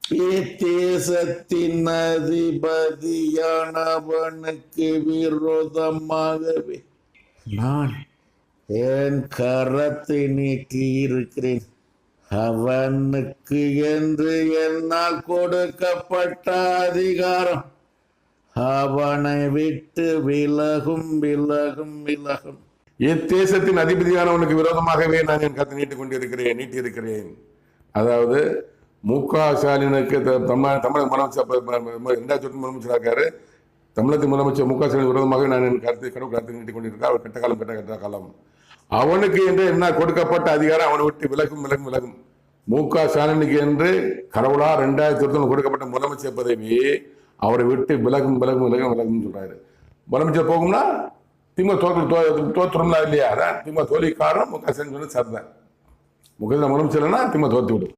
தேசத்தின் அதிபதியானவனுக்கு விரோதமாகவே நான் என் கரத்தை நீட்டி இருக்கிறேன். அவனுக்கு என்று என்னால் கொடுக்கப்பட்ட அதிகாரம் அவனை விட்டு விலகும் விலகும் விலகும். இத்தேசத்தின் அதிபதியானவனுக்கு விரோதமாகவே நான் என் கருத்தை நீட்டியிருக்கிறேன். அதாவது மு.க.ஸ்டாலினுக்கு தமிழக முதலமைச்சர் 2008 முதலமைச்சராக இருக்காரு. தமிழகத்தின் முதலமைச்சர் மு.க.ஸ்டாலின் விரோதமாக நான் என் கருத்தை நீட்டிக் கொண்டிருக்கார். அவர் கெட்ட காலம் அவனுக்கு என்று என்ன கொடுக்கப்பட்ட அதிகாரம் அவனை விட்டு விலகும். மு.க.ஸ்டாலினுக்கு என்று கடவுளா 2009 கொடுக்கப்பட்ட முதலமைச்சர் பதவி அவரை விட்டு விலகும் சொல்றாரு. முதலமைச்சர் போகும்னா திமுக தோற்றுறோம்னா இல்லையா? திமுக தோல்வி காரணம் மு.க.ஸ்டாலின் சொன்னது சரிதான். முதலமைச்சர்னா திமுக தோத்து விடும்.